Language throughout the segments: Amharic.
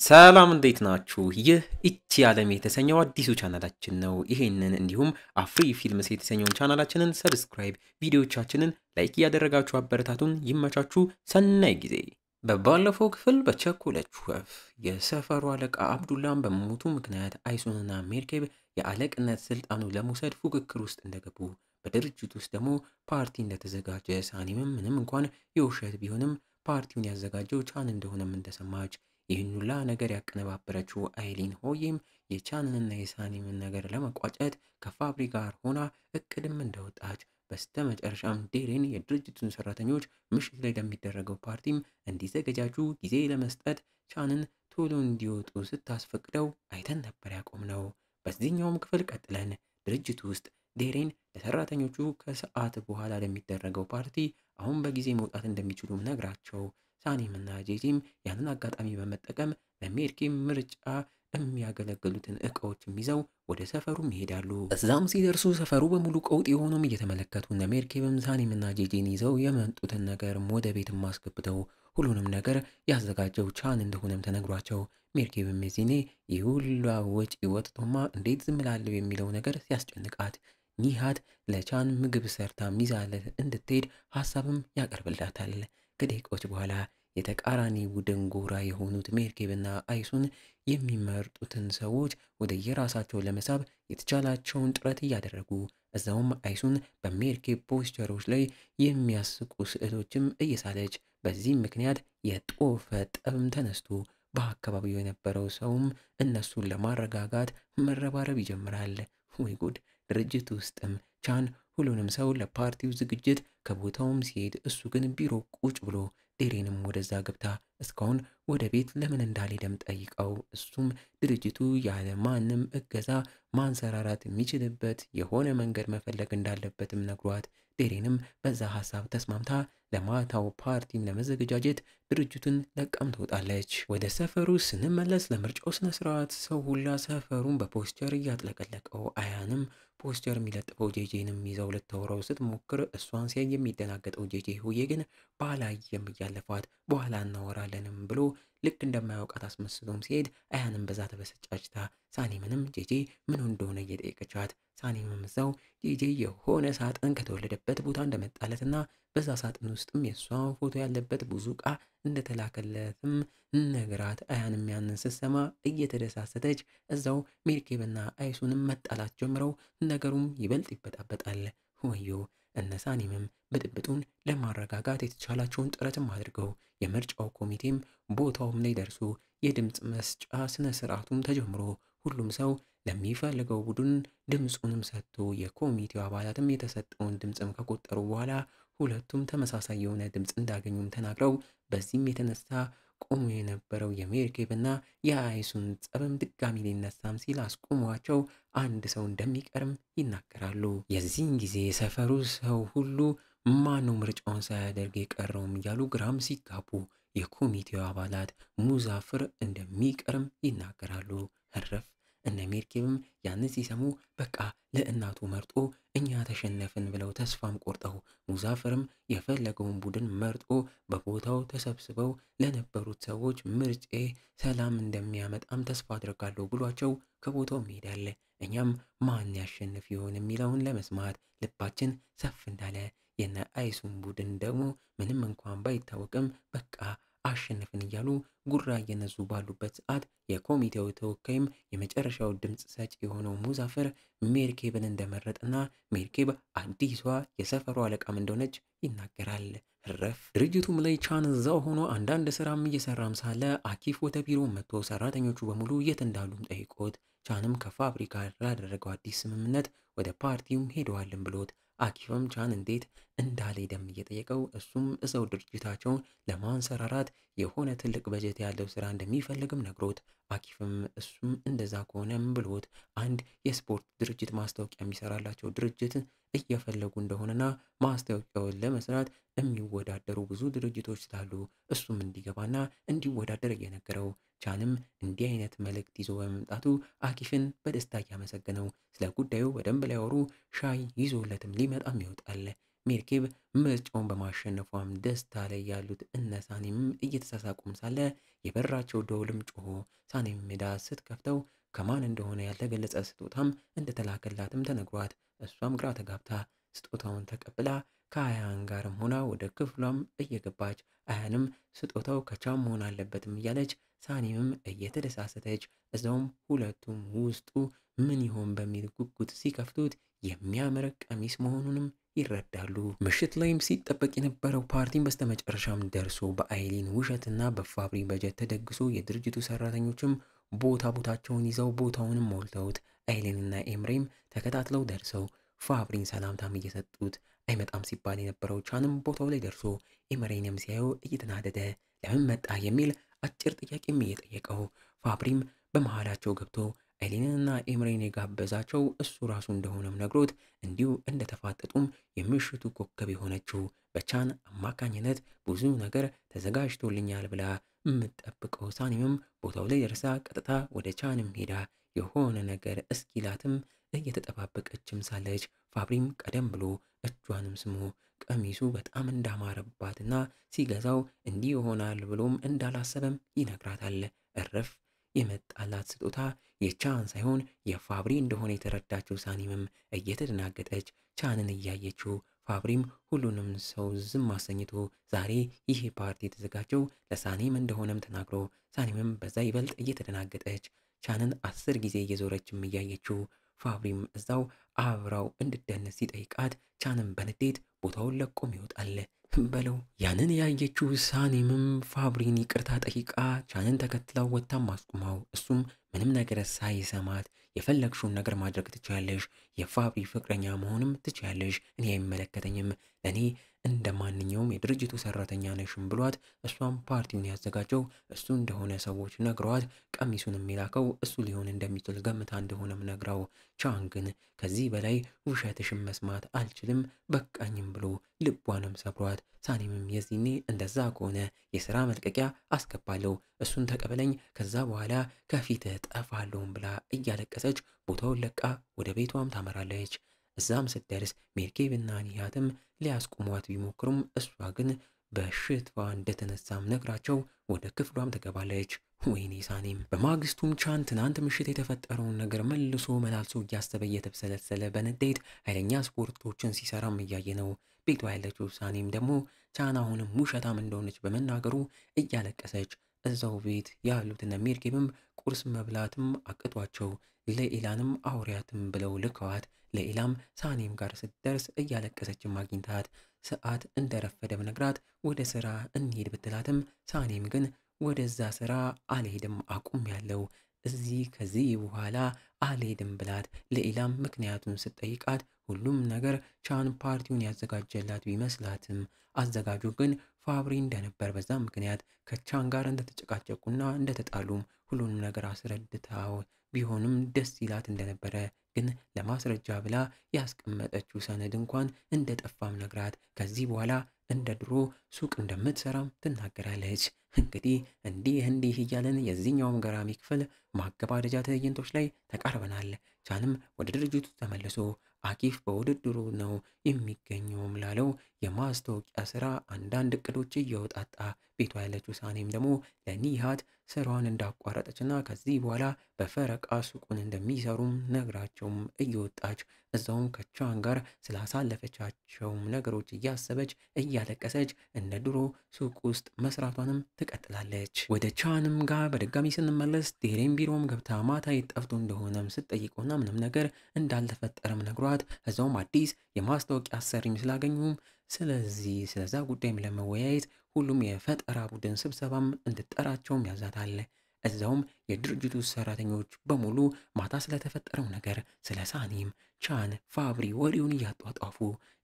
ሰላም እንዴት ናችሁ? ይህ ኢቲ ዓለም የተሰኘው አዲሱ ቻናላችን ነው። ይሄንን እንዲሁም አፍሪ ፊልምስ የተሰኘውን ቻናላችንን ሰብስክራይብ፣ ቪዲዮቻችንን ላይክ እያደረጋችሁ አበረታቱን። ይመቻችሁ። ሰናይ ጊዜ። በባለፈው ክፍል በቸኮለች ወፍ የሰፈሩ አለቃ አብዱላን በሞቱ ምክንያት አይሱንና ሜርኬብ የአለቅነት ስልጣኑ ለመውሰድ ፉክክር ውስጥ እንደገቡ በድርጅት ውስጥ ደግሞ ፓርቲ እንደተዘጋጀ ሳኒምም ምንም እንኳን የውሸት ቢሆንም ፓርቲውን ያዘጋጀው ቻን እንደሆነም እንደሰማች ይህን ሁላ ነገር ያቀነባበረችው አይሊን ሆዬም የቻንንና የሳኒምን ነገር ለመቋጨት ከፋብሪ ጋር ሆና እቅድም እንደወጣች በስተመጨረሻም ዴሬን የድርጅቱን ሰራተኞች ምሽት ላይ ለሚደረገው ፓርቲም እንዲዘገጃጁ ጊዜ ለመስጠት ቻንን ቶሎ እንዲወጡ ስታስፈቅደው አይተን ነበር ያቆምነው። በዚህኛውም ክፍል ቀጥለን ድርጅቱ ውስጥ ዴሬን ለሰራተኞቹ ከሰዓት በኋላ ለሚደረገው ፓርቲ አሁን በጊዜ መውጣት እንደሚችሉም ነግራቸው ሳኒምና ጄጂም ያንን አጋጣሚ በመጠቀም ለሜርኬም ምርጫ የሚያገለግሉትን እቃዎችም ይዘው ወደ ሰፈሩም ይሄዳሉ። እዛም ሲደርሱ ሰፈሩ በሙሉ ቀውጥ የሆነም እየተመለከቱ እነ ሜርኬምም ሳኒምና ጄጂን ይዘው የመጡትን ነገርም ወደ ቤትም አስገብተው ሁሉንም ነገር ያዘጋጀው ቻን እንደሆነም ተነግሯቸው ሜርኬምም የዚኔ ይሁላ ወጪ ወጥቶማ እንዴት ዝም እላለሁ የሚለው ነገር ሲያስጨንቃት ኒሃት ለቻን ምግብ ሰርታ ሚዛለት እንድትሄድ ሀሳብም ያቀርብላታል። ከደቂቃዎች በኋላ የተቃራኒ ቡድን ጎራ የሆኑት ሜርኬብና አይሱን የሚመርጡትን ሰዎች ወደ የራሳቸው ለመሳብ የተቻላቸውን ጥረት እያደረጉ እዛውም አይሱን በሜርኬብ ፖስቸሮች ላይ የሚያስቁ ስዕሎችም እየሳለች በዚህም ምክንያት የጦፈ ጠብም ተነስቶ በአካባቢው የነበረው ሰውም እነሱን ለማረጋጋት መረባረብ ይጀምራል። ወይ ጉድ! ድርጅት ውስጥም ቻን ሁሉንም ሰው ለፓርቲው ዝግጅት ከቦታውም ሲሄድ እሱ ግን ቢሮ ቁጭ ብሎ ዴሬንም ወደዛ ገብታ እስካሁን ወደ ቤት ለምን እንዳልሄደም ጠይቀው እሱም ድርጅቱ ያለ ማንም እገዛ ማንሰራራት የሚችልበት የሆነ መንገድ መፈለግ እንዳለበትም ነግሯት ዴሬንም በዛ ሀሳብ ተስማምታ ለማታው ፓርቲም ለመዘገጃጀት ድርጅቱን ለቃም ትወጣለች። ወደ ሰፈሩ ስንመለስ ለምርጫው ስነ ስርዓት ሰው ሁላ ሰፈሩን በፖስቸር እያጥለቀለቀው አያንም ፖስቸር የሚለጥፈው ጄጄንም ይዘው ልታወራው ስትሞክር እሷን ሲያይ የሚደናገጠው ጄጄ ሁዬ ግን ባላየም እያለፋት በኋላ እናወራለንም ብሎ ልክ እንደማያውቃት አስመስሎም ሲሄድ አያንም በዛ ተበሰጫጭታ ሳኒምንም ጄጄ ምን እንደሆነ እየጠየቀቻት ሳኒምም እዛው ጄጄ የሆነ ሳጥን ከተወለደበት ቦታ እንደመጣለትና በዛ ሳጥን ውስጥም የእሷን ፎቶ ያለበት ብዙ ዕቃ እንደተላከለትም ነገራት። አያንም ያንን ስትሰማ እየተደሳሰተች እዛው ሜርኬብና አይሱንም መጣላት ጀምረው ነገሩም ይበልጥ ይበጣበጣል። ወዮ! እነ ሳኒምም ብጥብጡን ለማረጋጋት የተቻላቸውን ጥረትም አድርገው የምርጫው ኮሚቴም ቦታውም ላይ ደርሶ የድምፅ መስጫ ስነ ስርዓቱም ተጀምሮ ሁሉም ሰው ለሚፈልገው ቡድን ድምፁንም ሰጥቶ የኮሚቴው አባላትም የተሰጠውን ድምፅም ከቆጠሩ በኋላ ሁለቱም ተመሳሳይ የሆነ ድምፅ እንዳገኙም ተናግረው በዚህም የተነሳ ቆሞ የነበረው የሜርኬብና የአይሱን ጸብም ድጋሚ ሊነሳም ሲል አስቆሟቸው አንድ ሰው እንደሚቀርም ይናገራሉ። የዚህን ጊዜ የሰፈሩ ሰው ሁሉ ማነው ምርጫውን ሳያደርግ የቀረውም እያሉ ግራም ሲጋቡ የኮሚቴው አባላት ሙዛፍር እንደሚቀርም ይናገራሉ። እረፍ! እነ ሜርኬብም ያንን ሲሰሙ በቃ ለእናቱ መርጦ እኛ ተሸነፍን ብለው ተስፋም ቆርጠው ሙዛፍርም የፈለገውን ቡድን መርጦ በቦታው ተሰብስበው ለነበሩት ሰዎች ምርጬ ሰላም እንደሚያመጣም ተስፋ አድርጋለሁ ብሏቸው ከቦታው ይሄዳል። እኛም ማን ያሸንፍ ይሆን የሚለውን ለመስማት ልባችን ሰፍ እንዳለ የነ አይሱን ቡድን ደግሞ ምንም እንኳን ባይታወቅም በቃ አሸነፍን እያሉ ጉራ እየነዙ ባሉበት ሰዓት የኮሚቴው ተወካይም የመጨረሻው ድምፅ ሰጪ የሆነው ሙዛፍር ሜርኬብን እንደመረጠና ሜርኬብ አዲሷ የሰፈሩ አለቃም እንደሆነች ይናገራል። እረፍ! ድርጅቱም ላይ ቻን እዛው ሆኖ አንዳንድ ስራም እየሰራም ሳለ አኪፍ ወደ ቢሮ መጥቶ ሰራተኞቹ በሙሉ የት እንዳሉም ጠይቆት ቻንም ከፋብሪካ ላደረገው አዲስ ስምምነት ወደ ፓርቲውም ሄደዋልን ብሎት አኪፍም ቻን እንዴት እንዳልሄደም እየጠየቀው እሱም እዛው ድርጅታቸውን ለማንሰራራት የሆነ ትልቅ በጀት ያለው ስራ እንደሚፈልግም ነግሮት አኪፍም እሱም እንደዛ ከሆነም ብሎት አንድ የስፖርት ድርጅት ማስታወቂያ የሚሰራላቸው ድርጅት እየፈለጉ እንደሆነና ማስታወቂያውን ለመስራት የሚወዳደሩ ብዙ ድርጅቶች ስላሉ እሱም እንዲገባና እንዲወዳደር እየነገረው ቻንም እንዲህ አይነት መልእክት ይዞ በመምጣቱ አኪፍን በደስታ እያመሰገነው ስለ ጉዳዩ በደንብ ሊያወሩ ሻይ ይዞለትም ሊመጣም ይወጣል። ሜርኬብ ምርጫውን በማሸነፏም ደስታ ላይ ያሉት እነ ሳኒም እየተሳሳቁም ሳለ የበራቸው ደወልም ጮሆ ሳኔም ሜዳ ስትከፍተው ከማን እንደሆነ ያልተገለጸ ስጦታም እንደተላከላትም ተነግሯት እሷም ግራ ተጋብታ ስጦታውን ተቀብላ ከአያን ጋርም ሆና ወደ ክፍሏም እየገባች አያንም ስጦታው ከቻን መሆን አለበትም እያለች ሳኔምም እየተደሳሰተች እዛውም ሁለቱም ውስጡ ምን ይሆን በሚል ጉጉት ሲከፍቱት የሚያምር ቀሚስ መሆኑንም ይረዳሉ። ምሽት ላይም ሲጠበቅ የነበረው ፓርቲም በስተመጨረሻም ደርሶ በአይሊን ውሸትና በፋብሪ በጀት ተደግሶ የድርጅቱ ሰራተኞችም ቦታቸውን ይዘው ቦታውንም ሞልተውት አይሊንና ኤምሬም ተከታትለው ደርሰው ፋብሪን ሰላምታም እየሰጡት አይመጣም ሲባል የነበረው ቻንም ቦታው ላይ ደርሶ ኤምሬንም ሲያየው እየተናደደ ለምን መጣ የሚል አጭር ጥያቄም እየጠየቀው ፋብሪም በመሃላቸው ገብቶ አይሊንና ኤምሬን የጋበዛቸው እሱ ራሱ እንደሆነም ነግሮት እንዲሁ እንደተፋጠጡም የምሽቱ ኮከብ የሆነችው በቻን አማካኝነት ብዙ ነገር ተዘጋጅቶልኛል ብላ የምትጠብቀው ሳኒምም ቦታው ላይ ደርሳ ቀጥታ ወደ ቻንም ሄዳ የሆነ ነገር እስኪላትም እየተጠባበቀችም ሳለች ፋብሪም ቀደም ብሎ እጇንም ስሞ ቀሚሱ በጣም እንዳማረባትና ሲገዛው እንዲህ ይሆናል ብሎም እንዳላሰበም ይነግራታል። እረፍ የመጣላት ስጦታ የቻን ሳይሆን የፋብሪ እንደሆነ የተረዳችው ሳኒምም እየተደናገጠች ቻንን እያየችው ፋብሪም ሁሉንም ሰው ዝም አሰኝቶ ዛሬ ይህ ፓርቲ የተዘጋጀው ለሳኒም እንደሆነም ተናግሮ ሳኒምም በዛ ይበልጥ እየተደናገጠች ቻንን 10 ጊዜ እየዞረችም እያየችው ፋብሪም እዛው አብራው እንድደነስ ሲጠይቃት ቻንም በንዴት ቦታውን ለቆም ይወጣል በለው። ያንን ያየችው ሳኒምም ፋብሪን ይቅርታ ጠይቃ ቻንን ተከትለው ወጣም አስቁማው እሱም ምንም ነገር ሳይሰማት የፈለግሽውን ነገር ማድረግ ትችያለሽ፣ የፋብሪ ፍቅረኛ መሆንም ትችያለሽ፣ እኔ አይመለከተኝም፣ ለኔ እንደማንኛውም የድርጅቱ ሰራተኛ ነሽም ብሏት እሷም ፓርቲውን ያዘጋጀው እሱ እንደሆነ ሰዎች ነግረዋት ቀሚሱን የሚላከው እሱ ሊሆን እንደሚችል ገምታ እንደሆነም ነግራው ቻን ግን ከዚህ በላይ ውሸትሽን መስማት አልችልም በቃኝም ብሎ ልቧንም ሰብሯት ሳኒምም የዚህኔ እንደዛ ከሆነ የሥራ መልቀቂያ አስገባለሁ እሱን ተቀበለኝ ከዛ በኋላ ከፊትህ ጠፋለሁም ብላ እያለቀሰች ቦታውን ለቃ ወደ ቤቷም ታመራለች። እዛም ስትደርስ ሜርኬብና ኒሃትም ሊያስቆሟት ቢሞክሩም እሷ ግን በሽታዋ እንደተነሳም ነግራቸው ወደ ክፍሏም ትገባለች። ወይኔ ሳኒም በማግስቱም ቻን ትናንት ምሽት የተፈጠረውን ነገር መልሶ መላልሶ እያሰበ እየተብሰለሰለ በንዴት ኃይለኛ ስፖርቶችን ሲሰራም እያየ ነው። ቤቷ ያለችው ሳኒም ደግሞ ቻን አሁንም ውሸታም እንደሆነች በመናገሩ እያለቀሰች እዛው ቤት ያሉትና ሜርኬብም ቁርስ መብላትም አቅቷቸው ለኢላንም አውሪያትም ብለው ልከዋት ለኢላም ሳኒም ጋር ስትደርስ እያለቀሰችም አግኝታት ሰዓት እንደረፈደ ነግራት ወደ ስራ እንሄድ ብትላትም ሳኒም ግን ወደዛ ስራ አልሄድም አቁም ያለው እዚህ ከዚህ በኋላ አልሄድም ብላት ለኢላም ምክንያቱን ስትጠይቃት ሁሉም ነገር ቻን ፓርቲውን ያዘጋጀላት ቢመስላትም አዘጋጁ ግን ፋብሪ እንደነበር በዛ ምክንያት ከቻን ጋር እንደተጨቃጨቁና እንደተጣሉም ሁሉንም ነገር አስረድታው ቢሆንም ደስ ይላት እንደነበረ ግን ለማስረጃ ብላ ያስቀመጠችው ሰነድ እንኳን እንደጠፋም ነግራት ከዚህ በኋላ እንደ ድሮ ሱቅ እንደምትሰራም ትናገራለች። እንግዲህ እንዲህ እያለን የዚህኛውም ገራሚ ክፍል ማገባደጃ ትዕይንቶች ላይ ተቃርበናል። ቻንም ወደ ድርጅቱ ተመልሶ አኪፍ በውድድሩ ነው የሚገኘውም ላለው የማስታወቂያ ስራ አንዳንድ እቅዶች እየወጣጣ ቤቷ ያለችው ሳኔም ደግሞ ለኒሃት ስራዋን እንዳቋረጠችና ከዚህ በኋላ በፈረቃ ሱቁን እንደሚሰሩም ነግራቸውም እየወጣች እዛውም ከቻን ጋር ስላሳለፈቻቸውም ነገሮች እያሰበች እያለቀሰች እንደ ድሮ ሱቅ ውስጥ መስራቷንም ትቀጥላለች። ወደ ቻንም ጋር በድጋሚ ስንመለስ ዴሬን ቢሮም ገብታ ማታ ጠፍቶ እንደሆነም ስትጠይቀውና ምንም ነገር እንዳልተፈጠረም ነግሯት እዛውም አዲስ የማስታወቂያ አሰሪም ስላገኙም ስለዛ ጉዳይም ለመወያየት ሁሉም የፈጠራ ቡድን ስብሰባም እንድጠራቸውም ያዛታል። እዛውም የድርጅቱ ሰራተኞች በሙሉ ማታ ስለተፈጠረው ነገር ስለ ሳኒም ቻን ፋብሪ ወሬውን እያጧጧፉ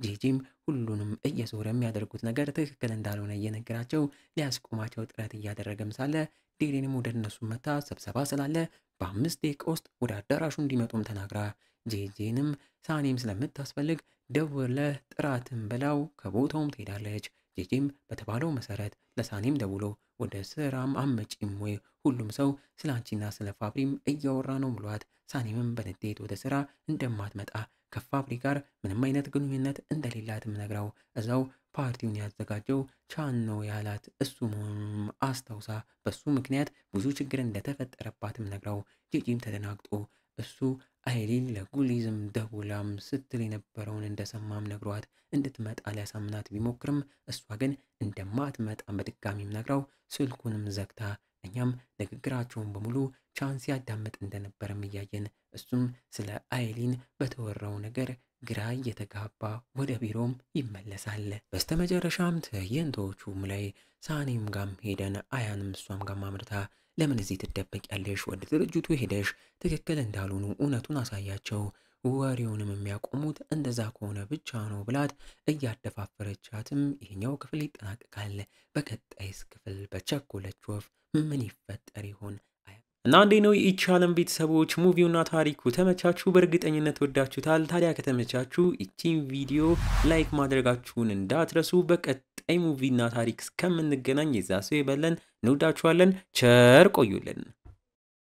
ጄጄም ሁሉንም እየዞረ የሚያደርጉት ነገር ትክክል እንዳልሆነ እየነገራቸው ሊያስቆማቸው ጥረት እያደረገም ሳለ ዴሬንም ወደ እነሱ መታ ስብሰባ ስላለ በ5 ደቂቃ ውስጥ ወደ አዳራሹ እንዲመጡም ተናግራ ጄጄንም ሳኒም ስለምታስፈልግ ደውለ ጥራትን ብላው ከቦታውም ትሄዳለች። ጄጄም በተባለው መሰረት ለሳኒም ደውሎ ወደ ስራም አመጪም ወይ ሁሉም ሰው ስለ አንቺና ስለ ፋብሪም እያወራ ነው ብሏት ሳኒምም በንዴት ወደ ስራ እንደማትመጣ ከፋብሪ ጋር ምንም አይነት ግንኙነት እንደሌላትም ነግራው እዛው ፓርቲውን ያዘጋጀው ቻን ነው ያላት እሱ መሆኑንም አስታውሳ በሱ ምክንያት ብዙ ችግር እንደተፈጠረባትም ነግራው ጂጂም ተደናግጦ እሱ አይሊን ለጉሊዝም ደውላም ስትል የነበረውን እንደሰማም ነግሯት እንድትመጣ ሊያሳምናት ቢሞክርም እሷ ግን እንደማትመጣም በድጋሚም ነግራው ስልኩንም ዘግታ እኛም ንግግራቸውን በሙሉ ቻን ሲያዳምጥ እንደነበረም እያየን እሱም ስለ አይሊን በተወራው ነገር ግራ እየተጋባ ወደ ቢሮም ይመለሳል። በስተመጨረሻም ትዕይንቶቹም ላይ ሳኔም ጋም ሄደን አያንም እሷም ጋም አምርታ ለምን እዚህ ትደበቂያለሽ? ወደ ድርጅቱ ሄደሽ ትክክል እንዳልሆኑ እውነቱን አሳያቸው፣ ወሬውንም የሚያቆሙት እንደዛ ከሆነ ብቻ ነው ብላት እያደፋፈረቻትም ይሄኛው ክፍል ይጠናቀቃል። በቀጣይስ ክፍል በቸኮለች ወፍ ምን ይፈጠር ይሆን? እና እንዴ ነው የኢቻለም ቤተሰቦች ሙቪውና ታሪኩ ተመቻችሁ? በእርግጠኝነት ወዳችሁታል። ታዲያ ከተመቻችሁ እቺን ቪዲዮ ላይክ ማድረጋችሁን እንዳትረሱ። በቀጣይ ሙቪና ታሪክ እስከምንገናኝ የዛ ሰው ይበለን። እንወዳችኋለን። ቸር ቆዩልን።